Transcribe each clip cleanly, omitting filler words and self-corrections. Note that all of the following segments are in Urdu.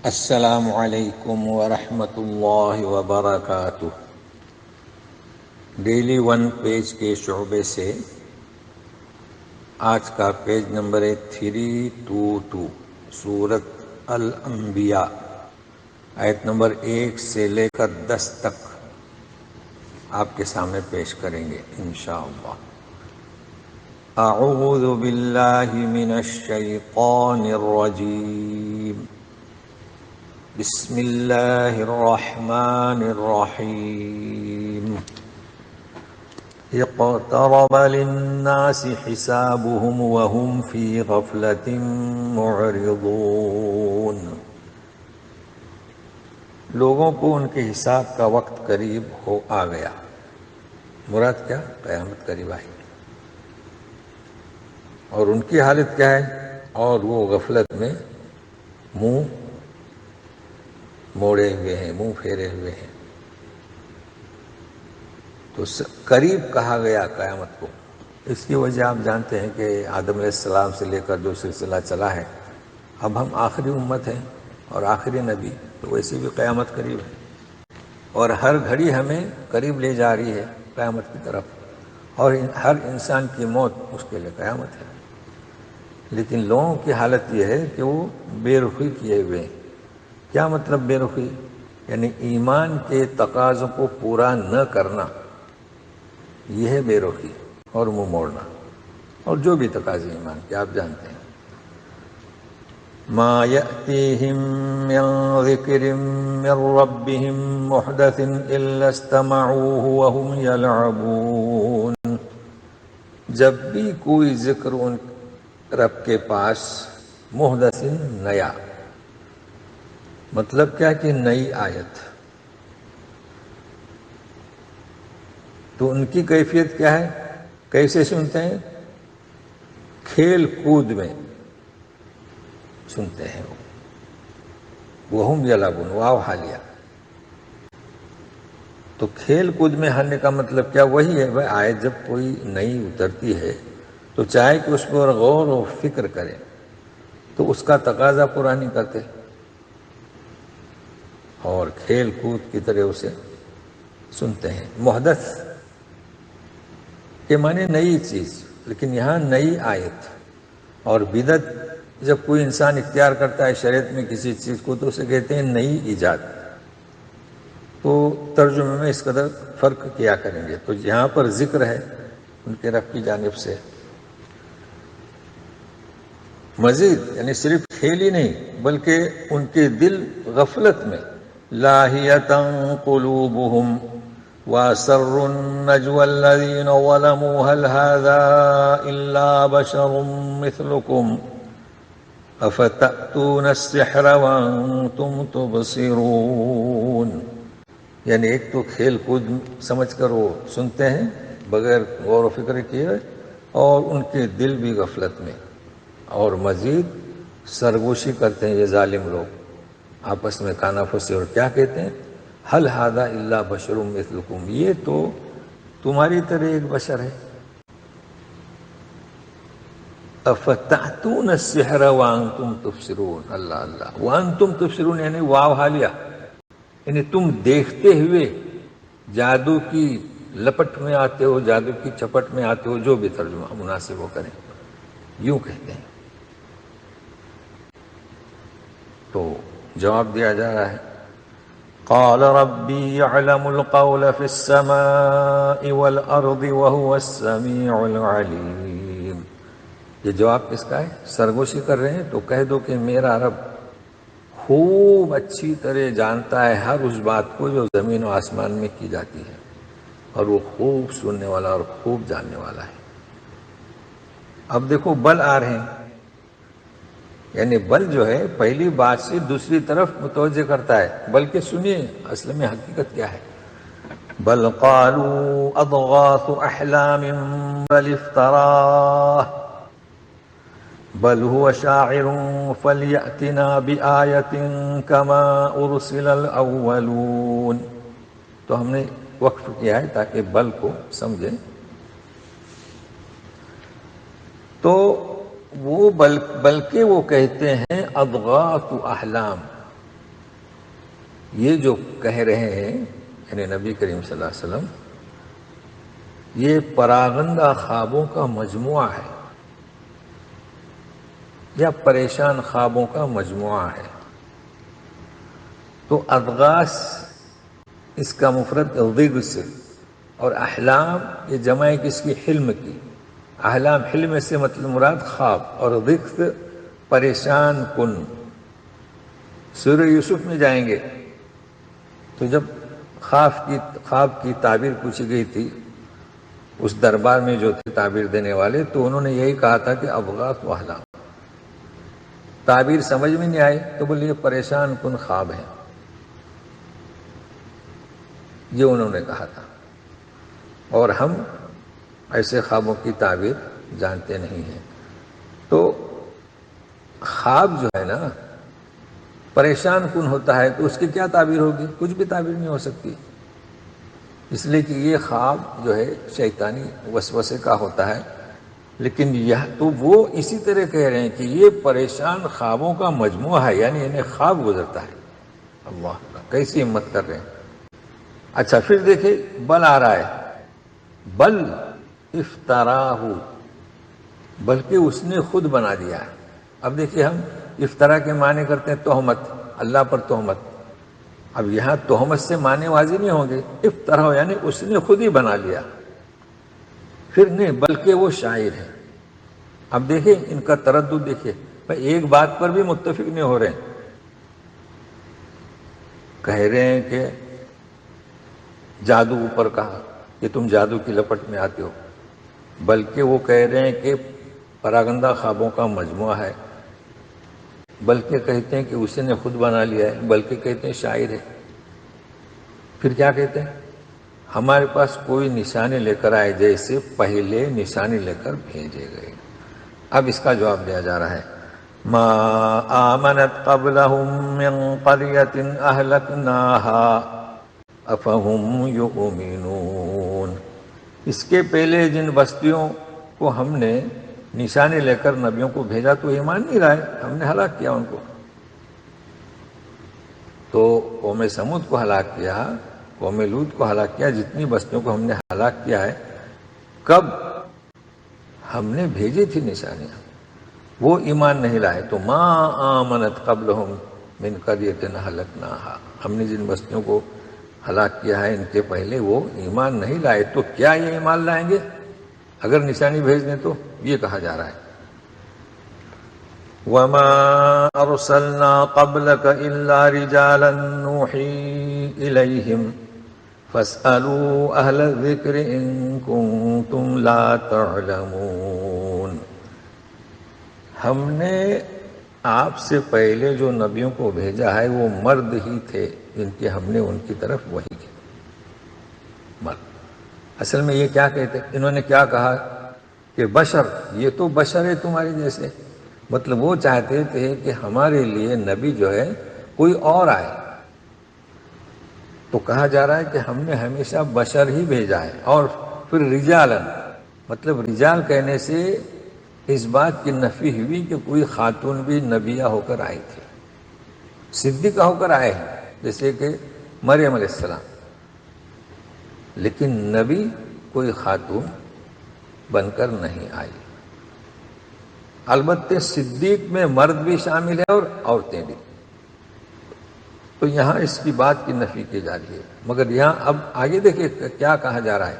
السلام علیکم ورحمۃ اللہ وبرکاتہ۔ ڈیلی ون پیج کے شعبے سے آج کا پیج نمبر ہے 322، سورۃ الانبیاء، آیت نمبر 1 سے لے کر 10 تک آپ کے سامنے پیش کریں گے انشاءاللہ۔ اعوذ باللہ من الشیطان الرجیم، بسم اللہ الرحمن الرحیم۔ اقترب للناس حسابهم وهم في غفلة معرضون۔ لوگوں کو ان کے حساب کا وقت قریب ہو آ گیا۔ مراد کیا؟ قیامت قریب آئی اور ان کی حالت کیا ہے؟ اور وہ غفلت میں منہ موڑے ہوئے ہیں، منہ پھیرے ہوئے ہیں۔ تو قریب کہا گیا قیامت کو، اس کی وجہ آپ جانتے ہیں کہ آدم علیہ السلام سے لے کر جو سلسلہ چلا ہے، اب ہم آخری امت ہیں اور آخری نبی، تو ویسے بھی قیامت قریب ہے اور ہر گھڑی ہمیں قریب لے جا رہی ہے قیامت کی طرف، اور ہر انسان کی موت اس کے لیے قیامت ہے۔ لیکن لوگوں کی حالت یہ ہے کہ وہ بے رخی کیے ہوئے ہیں۔ کیا مطلب بے رخی؟ یعنی ایمان کے تقاضوں کو پورا نہ کرنا، یہ ہے بے رخی اور منہ موڑنا، اور جو بھی تقاضے ایمان کے آپ جانتے ہیں۔ ما یأتیہم من ذکر من ربہم محدث الا استمعوہ وہم یلعبون۔ جب بھی کوئی ذکر ان رب کے پاس، محدث نیا، مطلب کیا کہ نئی آیت، تو ان کی کیفیت کیا ہے؟ کیسے سنتے ہیں؟ کھیل کود میں سنتے ہیں وہم یلعبون، واو حالیہ۔ تو کھیل کود میں ہننے کا مطلب کیا؟ وہی ہے بھائی، آیت جب کوئی نئی اترتی ہے تو چاہے کہ اس پر غور و فکر کرے تو اس کا تقاضا پورا نہیں کرتے اور کھیل کود کی طرح اسے سنتے ہیں۔ محدث کے معنی نئی چیز، لیکن یہاں نئی آیت۔ اور بدعت جب کوئی انسان اختیار کرتا ہے شریعت میں کسی چیز کو تو اسے کہتے ہیں نئی ایجاد۔ تو ترجمے میں اس قدر فرق کیا کریں گے۔ تو یہاں پر ذکر ہے ان کے رب کی جانب سے، مزید یعنی صرف کھیل ہی نہیں بلکہ ان کے دل غفلت میں، لاہیۃ قلوبہم وَأَسَرُّوا النَّجْوَى الَّذِينَ ظَلَمُوا هَلْ هَذَا إِلَّا بَشَرٌ مِثْلُكُمْ أَفَتَأْتُونَ السِّحْرَ وَأَنْتُمْ تُبْصِرُونَ۔ یعنی ایک تو کھیل کود سمجھ کر وہ سنتے ہیں بغیر غور و فکر کیے، اور ان کے دل بھی غفلت میں، اور مزید سرگوشی کرتے ہیں یہ ظالم لوگ آپس میں کانا پھوسی، اور کیا کہتے ہیں؟ حل ھذا الا بشر مثلکم، یہ تو تمہاری طرح ایک بشر ہے۔ افتأتون السحر وانتم تبصرون، اللہ اللہ، وانتم تبصرون یعنی واو حالیہ، یعنی تم دیکھتے ہوئے جادو کی لپٹ میں آتے ہو، جادو کی چپٹ میں آتے ہو، جو بھی ترجمہ مناسب ہو کریں، یوں کہتے ہیں۔ تو جواب دیا جا رہا ہے، قال ربی یعلم القول فی السماء والارض وهو السمیع العلیم۔ یہ جواب کس کا ہے؟ سرگوشی کر رہے ہیں تو کہہ دو کہ میرا رب خوب اچھی طرح جانتا ہے ہر اس بات کو جو زمین و آسمان میں کی جاتی ہے، اور وہ خوب سننے والا اور خوب جاننے والا ہے۔ اب دیکھو بل آ رہے ہیں، یعنی بل جو ہے پہلی بات سے دوسری طرف متوجہ کرتا ہے، بلکہ سنیے اصل میں حقیقت کیا ہے۔ بل قالوا اضغاث احلام بل افتراہ بل هو شاعر فلیأتنا بآیۃ کما ارسل الاولون۔ تو ہم نے وقف کیا ہے تاکہ بل کو سمجھیں۔ تو وہ بلکہ وہ کہتے ہیں اضغاث احلام، یہ جو کہہ رہے ہیں یعنی نبی کریم صلی اللہ علیہ وسلم، یہ پراگندہ خوابوں کا مجموعہ ہے یا پریشان خوابوں کا مجموعہ ہے۔ تو اضغاث اس کا مفرد ضغث، اور احلام یہ جمع ہے کس کی؟ حلم کی۔ احلام حلم سے مطلب مراد خواب، اور ضغث پریشان کن۔ سورہ یوسف میں جائیں گے تو جب خواب کی تعبیر پوچھی گئی تھی اس دربار میں جو تھے تعبیر دینے والے، تو انہوں نے یہی کہا تھا کہ اضغاث و احلام۔ تعبیر سمجھ میں نہیں آئی تو بولیے پریشان کن خواب ہے، یہ انہوں نے کہا تھا۔ اور ہم ایسے خوابوں کی تعبیر جانتے نہیں ہیں۔ تو خواب جو ہے نا پریشان کن ہوتا ہے تو اس کی کیا تعبیر ہوگی؟ کچھ بھی تعبیر نہیں ہو سکتی، اس لیے کہ یہ خواب جو ہے شیطانی وسوسے کا ہوتا ہے۔ لیکن یہ تو وہ اسی طرح کہہ رہے ہیں کہ یہ پریشان خوابوں کا مجموعہ ہے، یعنی انہیں خواب گزرتا ہے۔ اللہ کیسی ہمت کر رہے ہیں۔ اچھا پھر دیکھیں بل آ رہا ہے، بل افطراہ، بلکہ اس نے خود بنا دیا ہے۔ اب دیکھیے ہم افطرا کے معنی کرتے ہیں تہمت، اللہ پر تہمت۔ اب یہاں تہمت سے معنی واضح نہیں ہوں گے، افطرا یعنی اس نے خود ہی بنا لیا۔ پھر نہیں بلکہ وہ شاعر ہے۔ اب دیکھیں ان کا تردد دیکھیں، ایک بات پر بھی متفق نہیں ہو رہے ہیں۔ کہہ رہے ہیں کہ جادو اوپر کہا کہ تم جادو کی لپٹ میں آتے ہو، بلکہ وہ کہہ رہے ہیں کہ پراگندہ خوابوں کا مجموعہ ہے، بلکہ کہتے ہیں کہ اسی نے خود بنا لیا ہے، بلکہ کہتے ہیں شاعر ہے۔ پھر کیا کہتے ہیں؟ ہمارے پاس کوئی نشانی لے کر آئے جیسے پہلے نشانی لے کر بھیجے گئے۔ اب اس کا جواب دیا جا رہا ہے، ما آمنت قبلهم من قرية أهلكناها افہم یؤمنون۔ اس کے پہلے جن بستیوں کو ہم نے نشانی لے کر نبیوں کو بھیجا تو ایمان نہیں لائے، ہم نے ہلاک کیا ان کو۔ تو قوم سمود کو ہلاک کیا، قوم لوط کو ہلاک کیا، جتنی بستیوں کو ہم نے ہلاک کیا ہے، کب؟ ہم نے بھیجی تھی نشانیاں، وہ ایمان نہیں لائے۔ تو ما آمنت قبلہم من قریۃ اہلکناھا، ہم نے جن بستیوں کو ہلاک کیا ہے ان کے پہلے وہ ایمان نہیں لائے، تو کیا یہ ایمان لائیں گے اگر نشانی بھیج دیں؟ تو یہ کہا جا رہا ہے وَمَا أَرْسَلْنَا قَبْلَكَ إِلَّا رِجَالًا نُوحِي إِلَيْهِمْ فَاسْأَلُوا أَهْلَ الذِّكْرِ إِن كُنتُمْ لَا تَعْلَمُونَ۔ ہم نے آپ سے پہلے جو نبیوں کو بھیجا ہے وہ مرد ہی تھے جن کے ہم نے ان کی طرف وحی کی۔ مرد اصل میں یہ کیا کہتے، انہوں نے کیا کہا کہ بشر، یہ تو بشر ہے تمہارے جیسے، مطلب وہ چاہتے تھے کہ ہمارے لیے نبی جو ہے کوئی اور آئے۔ تو کہا جا رہا ہے کہ ہم نے ہمیشہ بشر ہی بھیجا ہے۔ اور پھر رجالن، مطلب رجال کہنے سے اس بات کی نفی ہوئی کہ کوئی خاتون بھی نبیہ ہو کر آئی تھی، صدیقہ ہو کر آئے ہیں جیسے کہ مریم علیہ السلام، لیکن نبی کوئی خاتون بن کر نہیں آئی۔ البتہ صدیق میں مرد بھی شامل ہے اور عورتیں بھی، تو یہاں اس کی بات کی نفی کی جا رہی ہے۔ مگر یہاں اب آگے دیکھیں کیا کہا جا رہا ہے،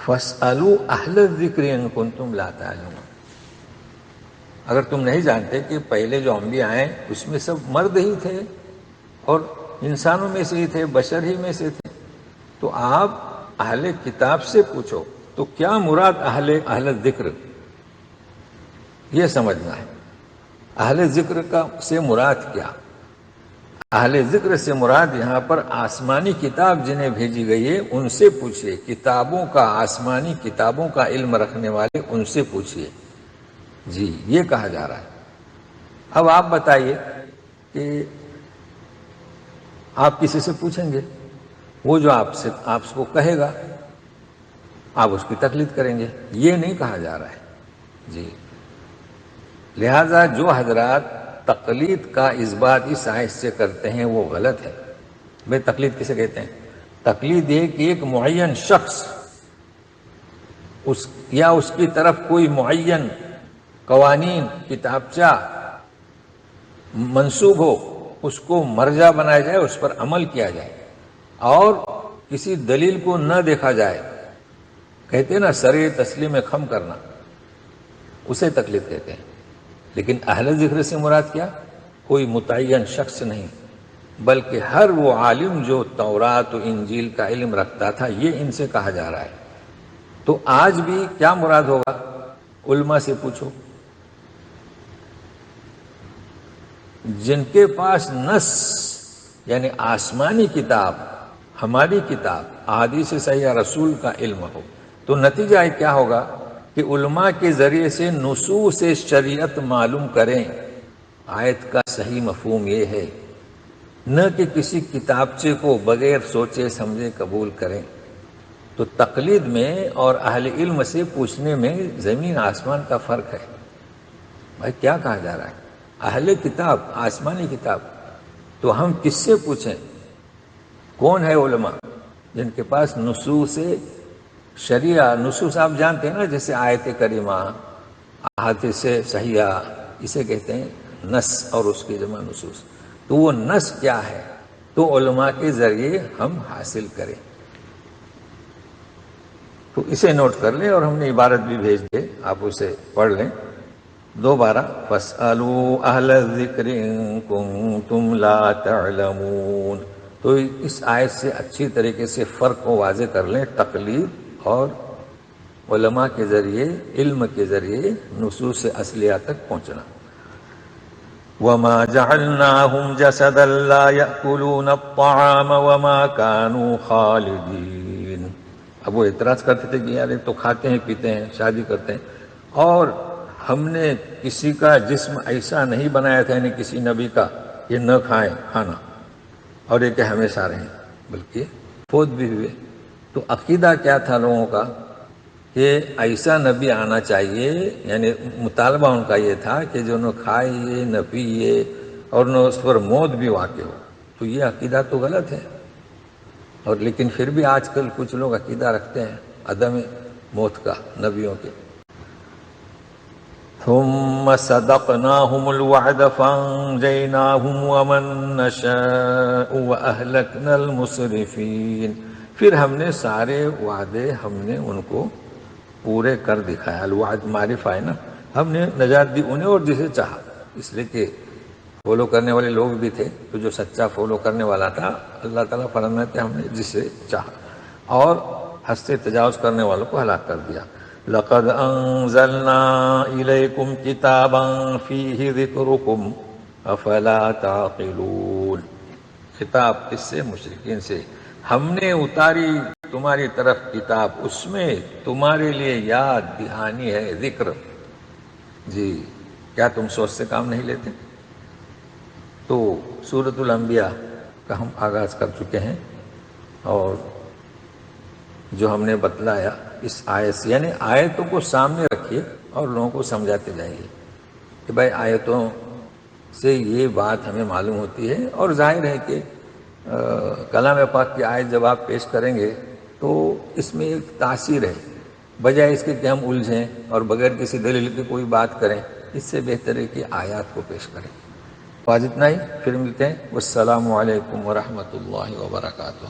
فَاسْأَلُوا أَهْلَ الذِّكْرِ إِن كُنتُمْ لَا تَعْلَمُونَ۔ اگر تم نہیں جانتے کہ پہلے جو انبیاء آئے اس میں سب مرد ہی تھے اور انسانوں میں سے ہی تھے، بشر ہی میں سے تھے، تو آپ اہل کتاب سے پوچھو۔ تو کیا مراد اہل ذکر، یہ سمجھنا ہے۔ اہل ذکر کا سے مراد کیا؟ اہل ذکر سے مراد یہاں پر آسمانی کتاب جنہیں بھیجی گئی ہے ان سے پوچھئے، کتابوں کا، آسمانی کتابوں کا علم رکھنے والے ان سے پوچھئے۔ جی یہ کہا جا رہا ہے۔ اب آپ بتائیے کہ آپ کسی سے پوچھیں گے، وہ جو آپ کو کہے گا آپ اس کی تقلید کریں گے، یہ نہیں کہا جا رہا ہے۔ جی لہذا جو حضرات تقلید کا اس بات اس آیت سے کرتے ہیں وہ غلط ہے، بھئی تقلید کسے کہتے ہیں؟ تقلید یہ کہ ایک معین شخص یا اس کی طرف کوئی معین قوانین کتابچہ منسوب ہو، اس کو مرجع بنایا جائے، اس پر عمل کیا جائے اور کسی دلیل کو نہ دیکھا جائے، کہتے ہیں نا سرے تسلیم خم کرنا، اسے تقلید کہتے ہیں۔ لیکن اہل ذکر سے مراد کیا؟ کوئی متعین شخص نہیں، بلکہ ہر وہ عالم جو تورات و انجیل کا علم رکھتا تھا، یہ ان سے کہا جا رہا ہے۔ تو آج بھی کیا مراد ہوگا؟ علماء سے پوچھو، جن کے پاس نص یعنی آسمانی کتاب، ہماری کتاب، احادیث صحیحہ رسول کا علم ہو، تو نتیجہ کیا ہوگا کہ علماء کے ذریعے سے نصوص شریعت معلوم کریں۔ آیت کا صحیح مفہوم یہ ہے، نہ کہ کسی کتابچے کو بغیر سوچے سمجھے قبول کریں۔ تو تقلید میں اور اہل علم سے پوچھنے میں زمین آسمان کا فرق ہے۔ بھائی کیا کہا جا رہا ہے؟ اہل کتاب، آسمانی کتاب، تو ہم کس سے پوچھیں؟ کون ہے علماء؟ جن کے پاس نصوص شریعہ، نصوص آپ جانتے ہیں نا، جیسے آیت کریمہ، احادیث صحیحہ، اسے کہتے ہیں نص، اور اس کی جمع نصوص۔ تو وہ نص کیا ہے؟ تو علماء کے ذریعے ہم حاصل کریں۔ تو اسے نوٹ کر لیں، اور ہم نے عبارت بھی بھیج دے، آپ اسے پڑھ لیں دوبارہ۔ فَاسْأَلُوا أَهْلَ الذِّكْرِ إِن كُنتُمْ لَا تَعْلَمُونَ۔ تو اس آیت سے اچھی طریقے سے فرق کو واضح کر لیں، تقلید اور علماء کے ذریعے، علم کے ذریعے نصوص اصلیہ تک پہنچنا۔ وَمَا جَعَلْنَاهُمْ جَسَدًا لَا يَأْكُلُونَ الطَّعَامَ وَمَا كَانُوا خَالِدِينَ۔ اب وہ اعتراض کرتے تھے کہ یار تو کھاتے ہیں، پیتے ہیں، شادی کرتے ہیں، اور ہم نے کسی کا جسم ایسا نہیں بنایا تھا، یعنی کسی نبی کا، یہ نہ کھائیں کھانا اور یہ کہ ہمیشہ رہیں، بلکہ فوت بھی ہوئے۔ تو عقیدہ کیا تھا لوگوں کا کہ ایسا نبی آنا چاہیے، یعنی مطالبہ ان کا یہ تھا کہ جو نہ کھائیے نہ پیئے اور نہ اس پر موت بھی واقع ہو۔ تو یہ عقیدہ تو غلط ہے، اور لیکن پھر بھی آج کل کچھ لوگ عقیدہ رکھتے ہیں عدم موت کا نبیوں کے۔ ثم صدقناهم الوعد فانجيناهم ومن نشاء واهلكنا المسرفين۔ پھر ہم نے سارے وعدے ہم نے ان کو پورے کر دکھایا۔ الوعد معرفہ ہے نا، ہم نے نجات دی انہیں اور جسے چاہا، اس لیے کہ فالو کرنے والے لوگ بھی تھے، تو جو سچا فالو کرنے والا تھا اللہ تعالیٰ فرماتے ہیں ہم نے جسے چاہا، اور حد سے تجاوز کرنے والوں کو ہلاک کر دیا۔ لَقَدْ أَنزَلْنَا إِلَيْكُمْ كِتَابًا فِيهِ ذِكْرُكُمْ أَفَلَا تَعْقِلُونَ۔ خطاب کس سے؟ مشرکین سے۔ ہم نے اتاری تمہاری طرف کتاب، اس میں تمہارے لیے یاد دہانی ہے، ذکر۔ جی کیا تم سوچ سے کام نہیں لیتے؟ تو سورۃ الانبیاء کا ہم آغاز کر چکے ہیں، اور جو ہم نے بتلایا اس آیت سے، یعنی آیتوں کو سامنے رکھیے اور لوگوں کو سمجھاتے جائیے کہ بھائی آیتوں سے یہ بات ہمیں معلوم ہوتی ہے، اور ظاہر ہے کہ کلام پاک کی آیت جب آپ پیش کریں گے تو اس میں ایک تاثیر ہے، بجائے اس کے کہ ہم الجھیں اور بغیر کسی دلیل کے کوئی بات کریں، اس سے بہتر ہے کہ آیات کو پیش کریں۔ آج اتنا ہی، پھر ملتے ہیں۔ والسلام علیکم ورحمۃ اللہ وبرکاتہ۔